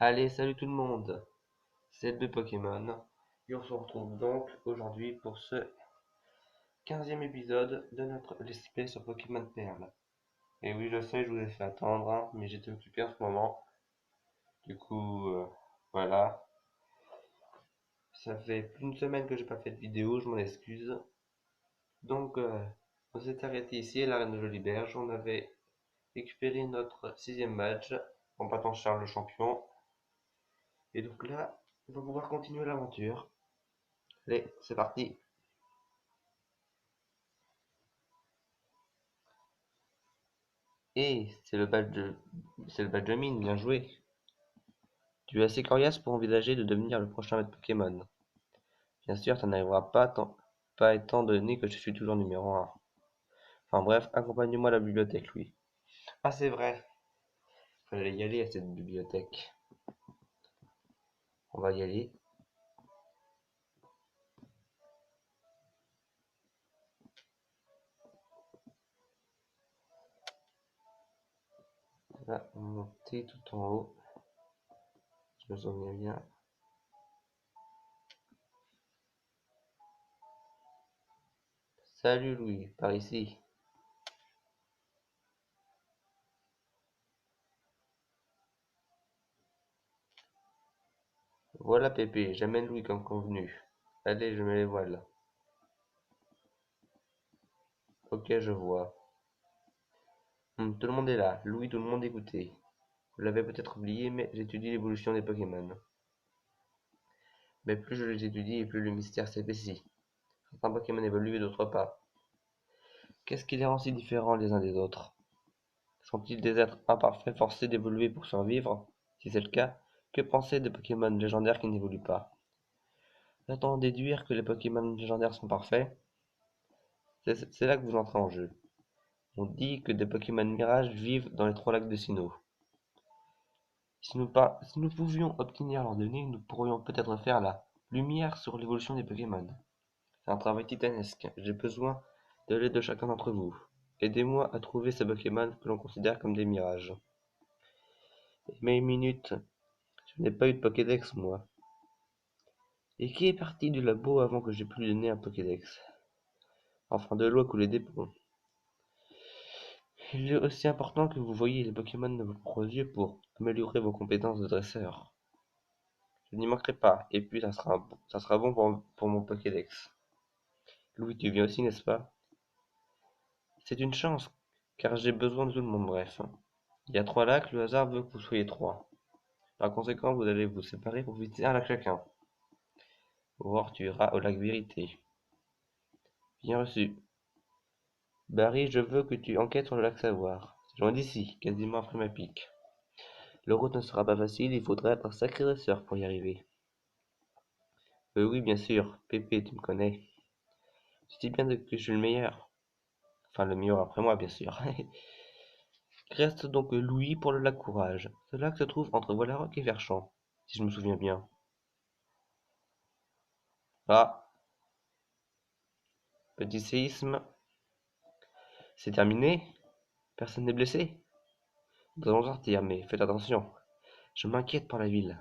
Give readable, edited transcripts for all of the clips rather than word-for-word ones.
Allez, salut tout le monde, c'est le Pokémon, et on se retrouve donc aujourd'hui pour ce 15e épisode de notre Let's Play sur Pokémon Perle. Et oui, je sais, je vous ai fait attendre, hein, mais j'étais occupé en ce moment. Du coup, voilà. Ça fait plus d'une semaine que j'ai pas fait de vidéo, je m'en excuse. Donc, on s'est arrêté ici à l'arène de Joliberge. On avait récupéré notre 6e match en battant Charles le champion. Et donc là, on va pouvoir continuer l'aventure. Allez, c'est parti. Et c'est le badge de mine, bien joué. Tu es assez coriace pour envisager de devenir le prochain maître Pokémon. Bien sûr, ça n'arrivera pas étant donné que je suis toujours numéro un. Enfin bref, accompagne-moi à la bibliothèque, Louis. Ah, c'est vrai. Fallait y aller à cette bibliothèque. On va y aller. On va monter tout en haut. Je me souviens bien. Salut Louis, par ici. Voilà Pépé, j'amène Louis comme convenu. Allez, je mets les voiles. Ok, je vois. Tout le monde est là. Louis, tout le monde écoutez. Vous l'avez peut-être oublié, mais j'étudie l'évolution des Pokémon. Mais plus je les étudie et plus le mystère s'épaissit. Certains Pokémon évoluent et d'autres pas. Qu'est-ce qui les rend si différents les uns des autres? Sont-ils des êtres imparfaits forcés d'évoluer pour survivre? Si c'est le cas, que penser des Pokémon légendaires qui n'évoluent pas? Va-t-on déduire que les Pokémon légendaires sont parfaits? C'est là que vous entrez en jeu. On dit que des Pokémon Mirage vivent dans les 3 lacs de Sinnoh. Si nous pouvions obtenir leurs données, nous pourrions peut-être faire la lumière sur l'évolution des Pokémon. C'est un travail titanesque. J'ai besoin de l'aide de chacun d'entre vous. Aidez-moi à trouver ces Pokémon que l'on considère comme des mirages. Mais une minute, je n'ai pas eu de Pokédex, moi. Et qui est parti du labo avant que j'aie pu lui donner un Pokédex? Enfin, de l'eau a coulé des ponts. Il est aussi important que vous voyiez les Pokémon de vos propres yeux pour améliorer vos compétences de dresseur. Je n'y manquerai pas, et puis ça sera bon pour mon Pokédex. Louis, tu viens aussi, n'est-ce pas? C'est une chance, car j'ai besoin de tout le monde, bref. Il y a 3 lacs, le hasard veut que vous soyez 3. Par conséquent, vous allez vous séparer pour visiter un lac chacun. Aurore, tu iras au lac Vérité. Bien reçu. Barry, je veux que tu enquêtes sur le lac Savoir. C'est loin d'ici, quasiment après ma pique. Le route ne sera pas facile, il faudra être un sacré dresseur pour y arriver. Oui, bien sûr. Pépé, tu me connais. Tu dis bien que je suis le meilleur. Enfin, le meilleur après moi, bien sûr. Reste donc Louis pour le lac Courage. Ce lac se trouve entre Voilaroc et Verchamp, si je me souviens bien. Ah, petit séisme. C'est terminé? Personne n'est blessé? Nous allons sortir, mais faites attention. Je m'inquiète pour la ville.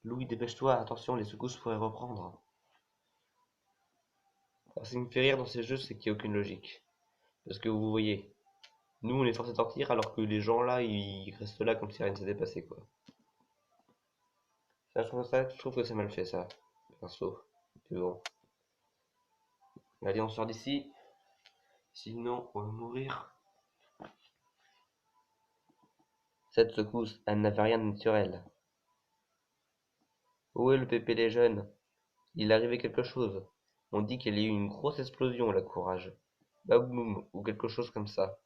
Louis, dépêche-toi, attention, les secousses pourraient reprendre. Alors, ce qui me fait rire dans ces jeux, c'est qu'il n'y a aucune logique. Parce que vous voyez, nous on est forcé de sortir alors que les gens là, ils restent là comme si rien ne s'était passé, quoi. Je trouve que c'est mal fait ça, perso. Mais bon. Allez, on sort d'ici. Sinon, on va mourir. Cette secousse, elle n'avait rien de naturel. Où est le pépé des jeunes? Il est arrivé quelque chose. On dit qu'il y a eu une grosse explosion, la courage. Baboum, ou quelque chose comme ça.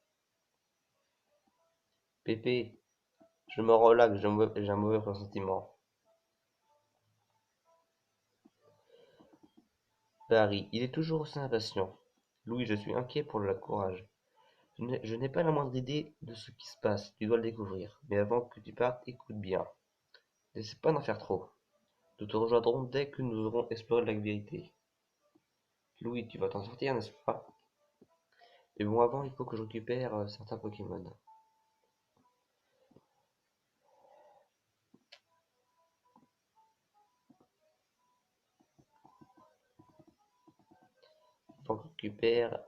Pépé, je me relaxe, j'ai un mauvais pressentiment. Barry, il est toujours aussi impatient. Louis, je suis inquiet pour le courage. Je n'ai pas la moindre idée de ce qui se passe, tu dois le découvrir. Mais avant que tu partes, écoute bien. N'essaie pas d'en faire trop. Nous te rejoindrons dès que nous aurons exploré la vérité. Louis, tu vas t'en sortir, n'est-ce pas? Mais bon, avant, il faut que je récupère certains Pokémon. récupère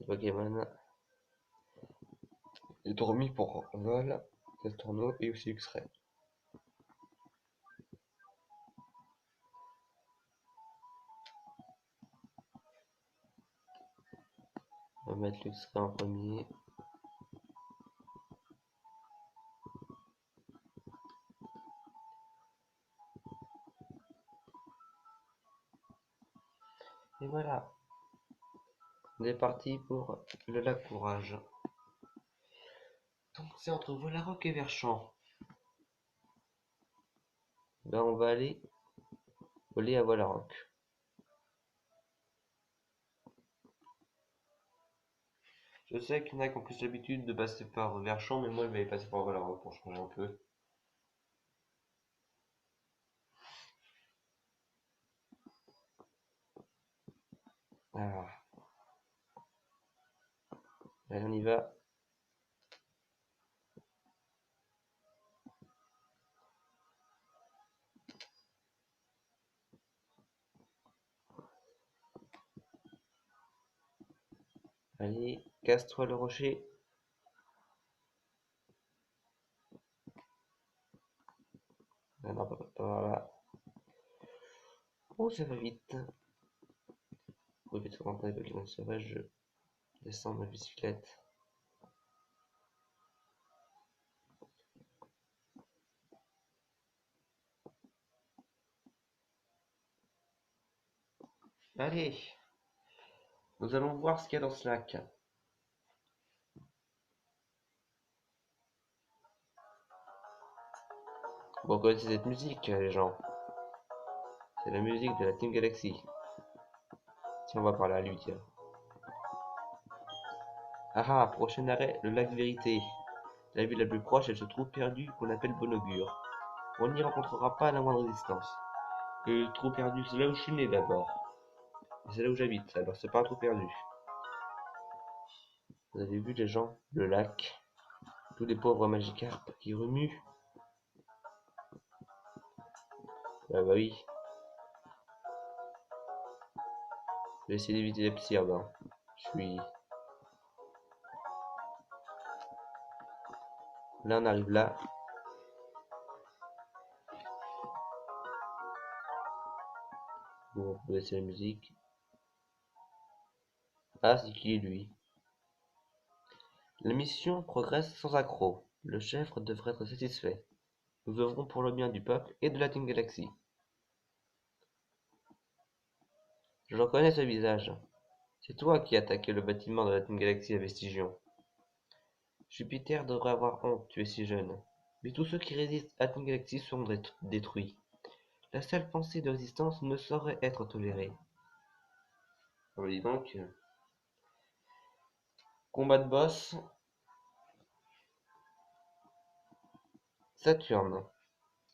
les Pokémon. Les Dormi pour vol, Castorno et aussi X-Ray. On va mettre l'X-Ray en premier. Et voilà, on est parti pour le lac Courage. Donc c'est entre Volaroc et Verchamp. Ben on va aller voler à Volaroc. Je sais qu'il y en a qui ont plus l'habitude de passer par Verchamp, mais moi je vais aller passer par Volaroc pour changer un peu. Ah, allez on y va. Allez, casse-toi le rocher. Ah non, pas par là. Oh, ça va vite. Pour éviter de rentrer les Pokémon sauvages, je descends ma bicyclette. Allez, nous allons voir ce qu'il y a dans ce lac. Vous reconnaissez cette musique, les gens? C'est la musique de la Team Galaxy. Tiens, on va parler à lui, tiens. Ah ah, prochain arrêt, le lac Vérité. La ville la plus proche, elle se trouve perdue, qu'on appelle Bon-Augure. On n'y rencontrera pas la moindre résistance. Et le trou perdu, c'est là où je suis né d'abord. Et c'est là où j'habite, alors c'est pas un trou perdu. Vous avez vu les gens? Le lac. Tous les pauvres Magikarp qui remuent. Ah bah oui. Je vais essayer d'éviter les psyrbes. Hein. Je suis... Là, on arrive là. Bon, on peut laisser la musique. Ah, c'est qui lui? La mission progresse sans accroc. Le chef devrait être satisfait. Nous œuvrons pour le bien du peuple et de la Team Galaxy. Je reconnais ce visage. C'est toi qui as attaqué le bâtiment de la Team Galaxy à Vestigion. Jupiter devrait avoir honte, tu es si jeune. Mais tous ceux qui résistent à Team Galaxy seront détruits. La seule pensée de résistance ne saurait être tolérée. On dit donc. Combat de boss. Saturne.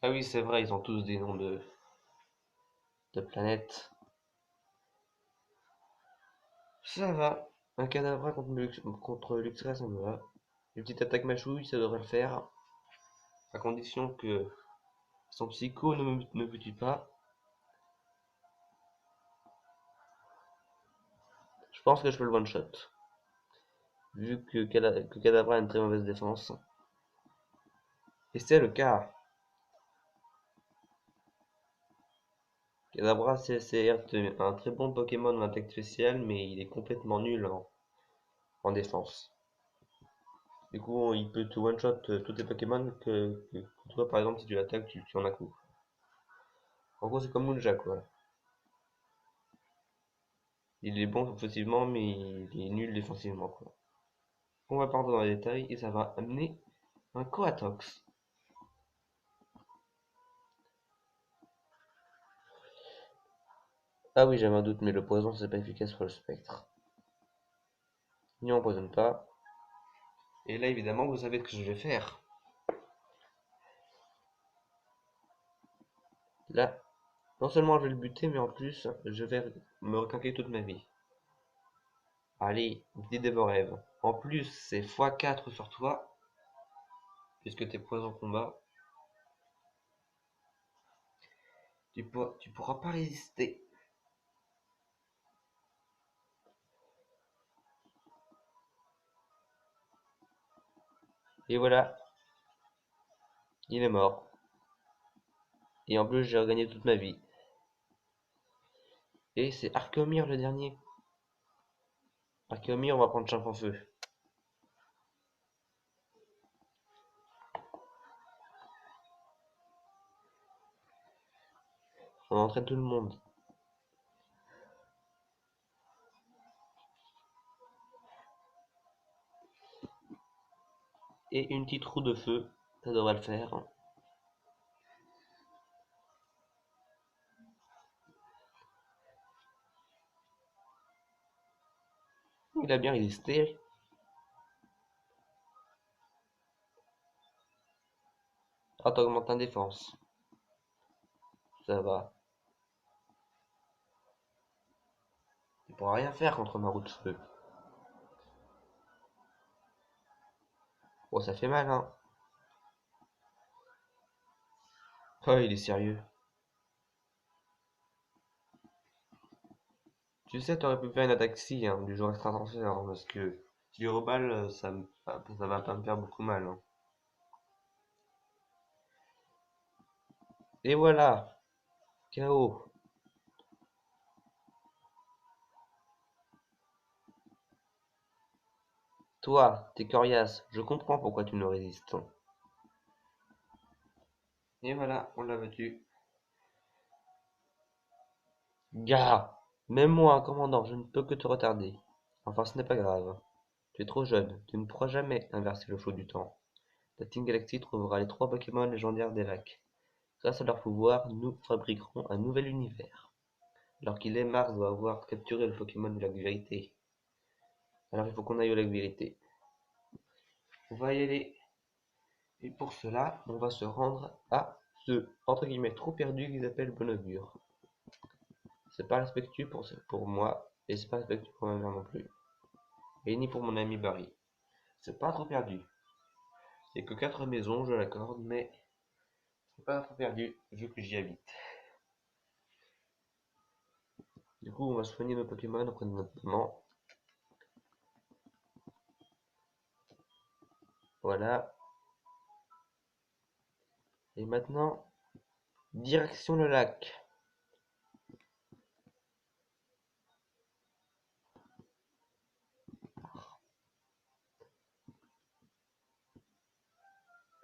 Ah oui, c'est vrai, ils ont tous des noms de planètes. Ça va. Un cadavre contre l'Ultra, ça me va. Une petite attaque machouille, ça devrait le faire. À condition que son psycho ne me tue pas. Je pense que je peux le one-shot. Vu que Kadabra a une très mauvaise défense. Et c'est le cas. Kadabra c'est certes un très bon Pokémon en attaque spéciale, mais il est complètement nul en défense. Du coup, il peut te one-shot tous tes Pokémon que toi, par exemple, si tu l'attaques, tu tues en un coup. En gros, c'est comme Munja, quoi. Il est bon offensivement, mais il est nul défensivement, quoi. On va pas rentrer dans les détails, et ça va amener un Coatox. Ah oui, j'avais un doute, mais le poison, c'est pas efficace pour le spectre. N'y empoisonne pas. Et là, évidemment, vous savez ce que je vais faire. Là, non seulement je vais le buter, mais en plus, je vais me requinquer toute ma vie. Allez, dis de vos rêves. En plus, c'est x4 sur toi, puisque t'es poison combat. Tu pourras pas résister. Et voilà, il est mort. Et en plus, j'ai regagné toute ma vie. Et c'est Archéomir le dernier. Archéomir, on va prendre Champ en feu. On entraîne tout le monde. Et une petite roue de feu, ça devrait le faire. Il a bien résisté. Ah, t'augmentes en défense. Ça va. Il pourra rien faire contre ma roue de feu. Oh, ça fait mal, hein. Oh, il est sérieux. Tu sais, t'aurais pu faire une attaque si, hein, du genre extraterrestre, hein, parce que si je reballe, ça va pas me faire beaucoup mal, hein. Et voilà, KO. Toi, t'es coriace, je comprends pourquoi tu me résistes. Et voilà, on l'a battu. Gars, même moi, commandant, je ne peux que te retarder. Enfin, ce n'est pas grave. Tu es trop jeune, tu ne pourras jamais inverser le flot du temps. La Team Galaxy trouvera les trois Pokémon légendaires des lacs. Grâce à leur pouvoir, nous fabriquerons un nouvel univers. Alors qu'il est, Mars doit avoir capturé le Pokémon du lac Vérité. Alors il faut qu'on aille au lac Vérité. On va y aller. Et pour cela, on va se rendre à ce, entre guillemets, trou perdu qu'ils appellent Bonaugure. C'est pas respectueux pour moi, et c'est pas respectueux pour ma mère non plus. Et ni pour mon ami Barry. C'est pas trop perdu. Il y a que 4 maisons, je l'accorde, mais c'est pas trop perdu vu que j'y habite. Du coup, on va soigner nos Pokémon auprès de notre maman. Voilà. Et maintenant, direction le lac.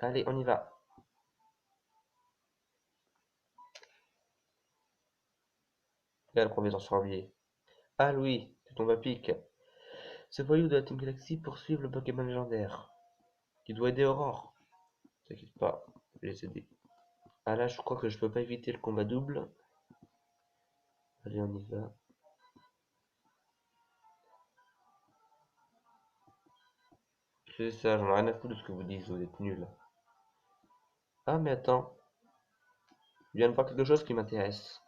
Allez, on y va. Là, le premier transformier. Ah Louis, tu tombes à pic. Ce voyou de la Team Galaxy poursuivent le Pokémon légendaire. Tu dois aider Aurore. T'inquiète pas, je vais les aider. Ah là, je crois que je peux pas éviter le combat double. Allez, on y va. C'est ça, j'en ai rien à foutre de ce que vous dites, vous êtes nuls. Ah, mais attends, je viens de voir quelque chose qui m'intéresse.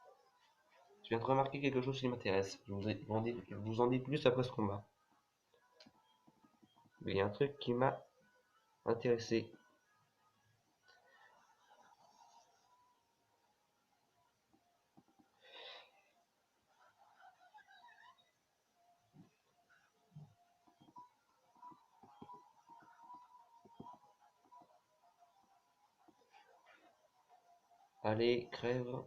Je viens de remarquer quelque chose qui m'intéresse. Je vous en dis plus après ce combat. Mais il y a un truc qui m'a intéressé. Allez, crève.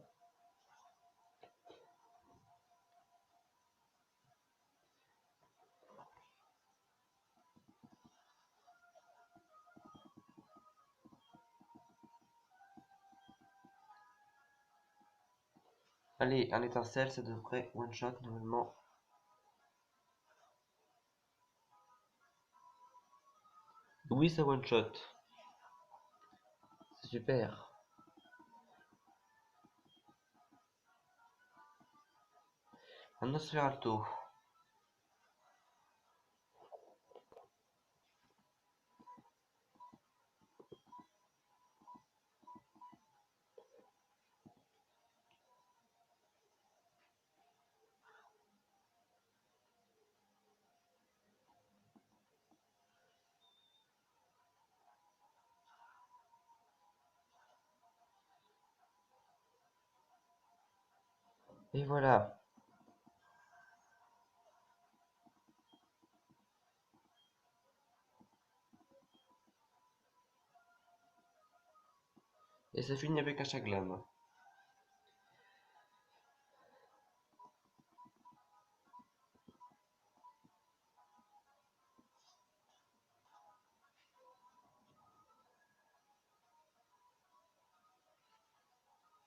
Allez, un étincelle, ça devrait one shot normalement. Oui, ça one shot. C'est super. Un Nosferatu. Et voilà. Et ça finit avec un chaglam.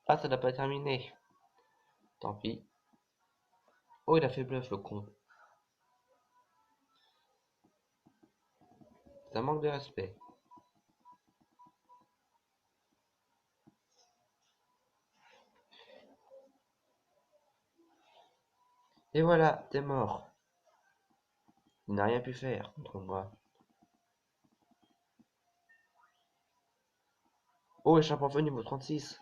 Ah, ça n'a pas terminé. Tant pis. Oh, il a fait bluff, le con. Ça manque de respect. Et voilà, t'es mort. Il n'a rien pu faire contre moi. Oh, échappe enfin niveau 36.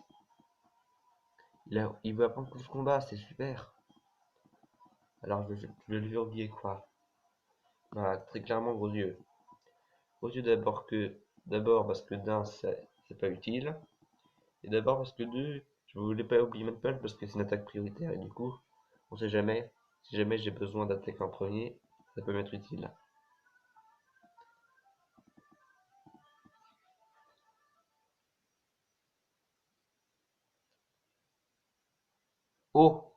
Il veut apprendre plus de combat, c'est super. Alors je vais le verrouiller quoi. Voilà, très clairement gros yeux. Gros yeux d'abord parce que d'un c'est pas utile. Et d'abord parce que deux, je voulais pas oublier Manpul parce que c'est une attaque prioritaire et du coup, on sait jamais. Si jamais j'ai besoin d'attaquer en premier, ça peut m'être utile. Oh!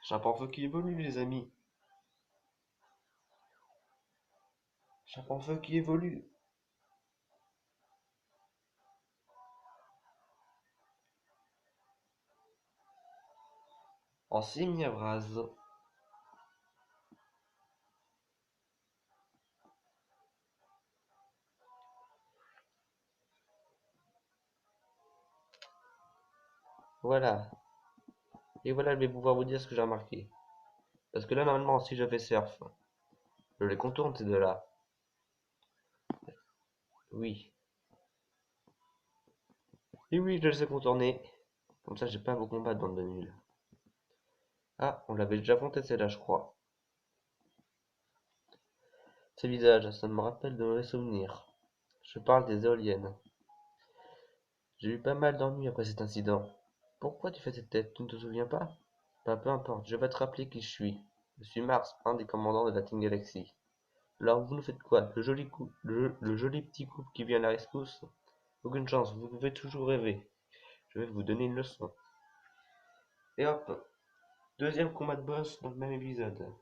Charpent feu qui évolue les amis. Charpent feu qui évolue. En semi-abrase. Voilà. Et voilà, je vais pouvoir vous dire ce que j'ai remarqué. Parce que là, normalement, si je fais surf, je les contourne ces deux-là. Oui. Et oui, je les ai contournés. Comme ça, j'ai pas à vous combattre, bande de nuls. Ah, on l'avait déjà affronté celle-là, je crois. Ces visages, ça me rappelle de mauvais souvenirs. Je parle des éoliennes. J'ai eu pas mal d'ennuis après cet incident. Pourquoi tu fais cette tête? Tu ne te souviens pas? Bah, peu importe, je vais te rappeler qui je suis. Je suis Mars, un des commandants de la Team Galaxy. Alors vous nous faites quoi? Le joli petit couple qui vient à la rescousse? Aucune chance, vous pouvez toujours rêver. Je vais vous donner une leçon. Et hop, deuxième combat de boss dans le même épisode.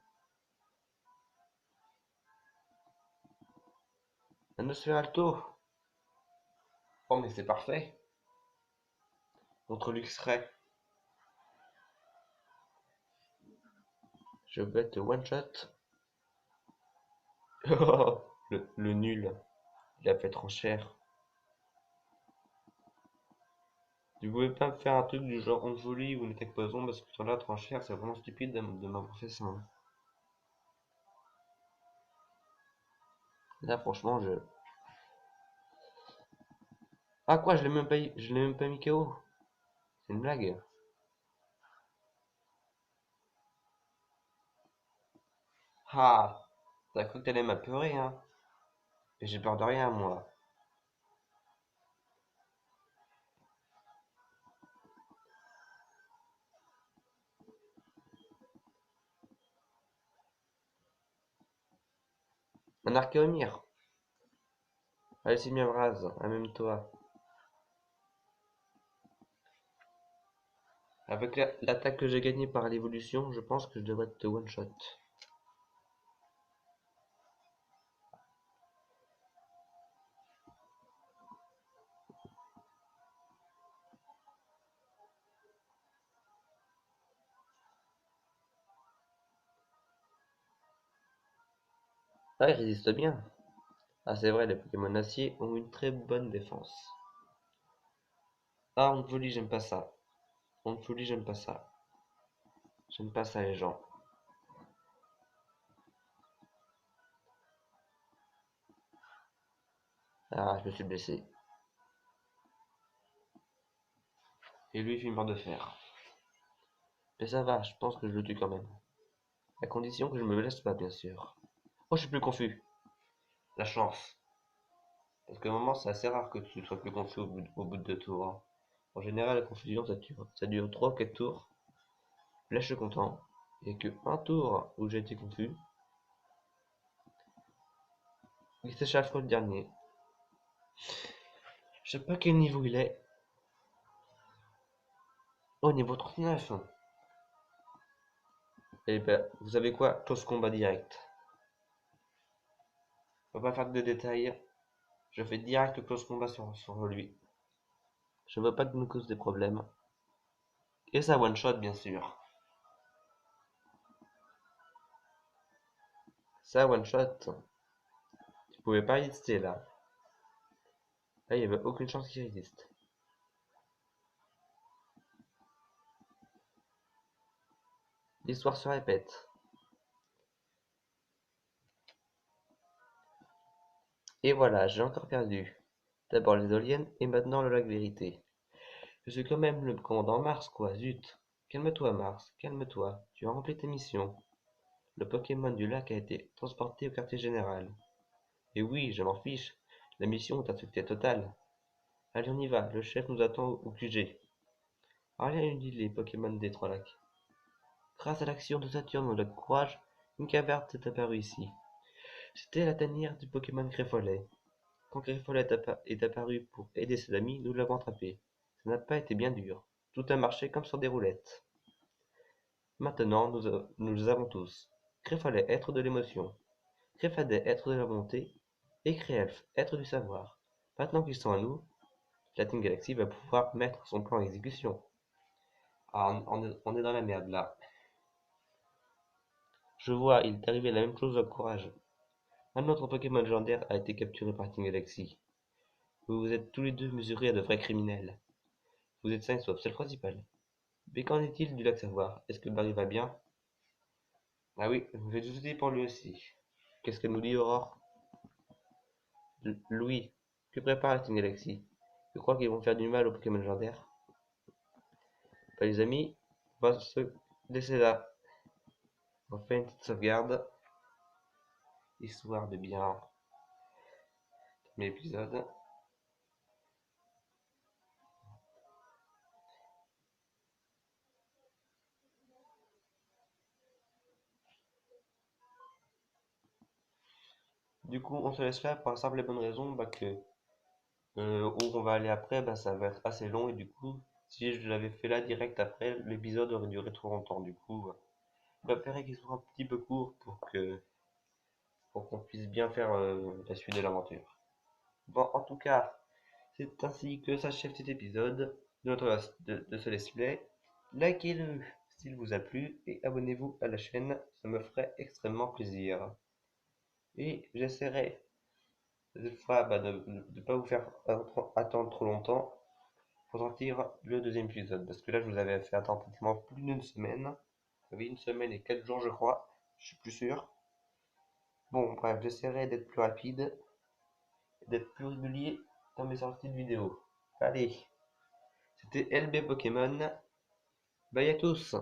Un Nosferalto. Oh mais c'est parfait. Contre Luxray. Je vais te one shot. Le nul. Il a fait trop cher. Tu pouvais pas me faire un truc du genre on folie ou une attaque poison parce que ton là trop cher, c'est vraiment stupide de m'avoir fait ça. Hein. Là franchement je. Ah quoi, je l'ai même pas mis KO. C'est une blague. Ah, t'as cru que t'allais m'apeurer, hein? Mais j'ai peur de rien, moi. Un Archéomir. Allez, c'est bien Vraz, amène-toi. Avec l'attaque que j'ai gagnée par l'évolution, je pense que je devrais te one-shot. Ah, il résiste bien. Ah, c'est vrai, les Pokémon acier ont une très bonne défense. Ah, on folie, j'aime pas ça. On folie, j'aime pas ça. J'aime pas ça, les gens. Ah, je me suis blessé. Et lui, il fait une barre de fer. Mais ça va, je pense que je le tue quand même. À condition que je me blesse pas, bien sûr. Oh, je suis plus confus. La chance. Parce qu'à un moment, c'est assez rare que tu sois plus confus au bout de 2 tours. Hein. En général, la confusion, ça dure 3 ou 4 tours. Là, je suis content. Il n'y a que un tour où j'ai été confus. Il s'échappe le dernier. Je sais pas quel niveau il est. Oh, niveau 39. Eh ben, vous savez quoi? Close combat direct. On va pas faire de détails. Je fais direct le close combat sur lui. Je veux pas qu'il nous cause des problèmes. Et ça one shot, bien sûr. Ça one shot. Tu pouvais pas résister là. Là, il y avait aucune chance qu'il résiste. L'histoire se répète. Et voilà, j'ai encore perdu. D'abord les éoliennes et maintenant le lac vérité. Je suis quand même le commandant Mars, quoi, zut. Calme-toi, Mars, calme-toi. Tu as rempli tes missions. Le Pokémon du lac a été transporté au quartier général. Et oui, je m'en fiche. La mission est un succès total. Allez, on y va, le chef nous attend au QG. Rien une dit les Pokémon des Trois Lacs. Grâce à l'action de Saturne ou de courage, une caverne s'est apparue ici. C'était la tanière du Pokémon Greffollet. Quand Greffollet est apparu pour aider ses amis, nous l'avons attrapé. Ça n'a pas été bien dur. Tout a marché comme sur des roulettes. Maintenant, nous les avons tous. Greffollet, être de l'émotion. Greffadet, être de la volonté. Et Créelf, être du savoir. Maintenant qu'ils sont à nous, la Team Galaxy va pouvoir mettre son plan en exécution. Ah, on est dans la merde là. Je vois, il est arrivé la même chose au courage. Un autre Pokémon légendaire a été capturé par Team Galaxy. Vous vous êtes tous les deux mesurés à de vrais criminels. Vous êtes sains et saufs, c'est le principal. Mais qu'en est-il du lac Savoir? Est-ce que Barry va bien? Ah oui, je vais tout dire pour lui aussi. Qu'est-ce qu'elle nous dit, Aurore? Louis, que prépare la Team Galaxy? Je crois qu'ils vont faire du mal aux Pokémon légendaires. Bah, les amis, on va se laisser là. On fait une petite sauvegarde, histoire de bien terminer l'épisode. Du coup, on se laisse là pour la simple et bonne raison que où on va aller après, ça va être assez long et du coup, si je l'avais fait là direct après, l'épisode aurait duré trop longtemps. Du coup, je préférais qu'il soit un petit peu court pour qu'on puisse bien faire la suite de l'aventure. Bon, en tout cas, c'est ainsi que s'achève cet épisode de ce let's play. Likez-le s'il vous a plu et abonnez-vous à la chaîne, ça me ferait extrêmement plaisir. Et j'essaierai cette fois de ne pas vous faire attendre trop longtemps pour sortir le deuxième épisode. Parce que là, je vous avais fait attendre pratiquement plus d'une semaine. Ça fait une semaine et 4 jours, je crois. Je suis plus sûr. Bon, bref, j'essaierai d'être plus rapide, d'être plus régulier dans mes sorties de vidéos. Allez, c'était LB Pokémon. Bye à tous!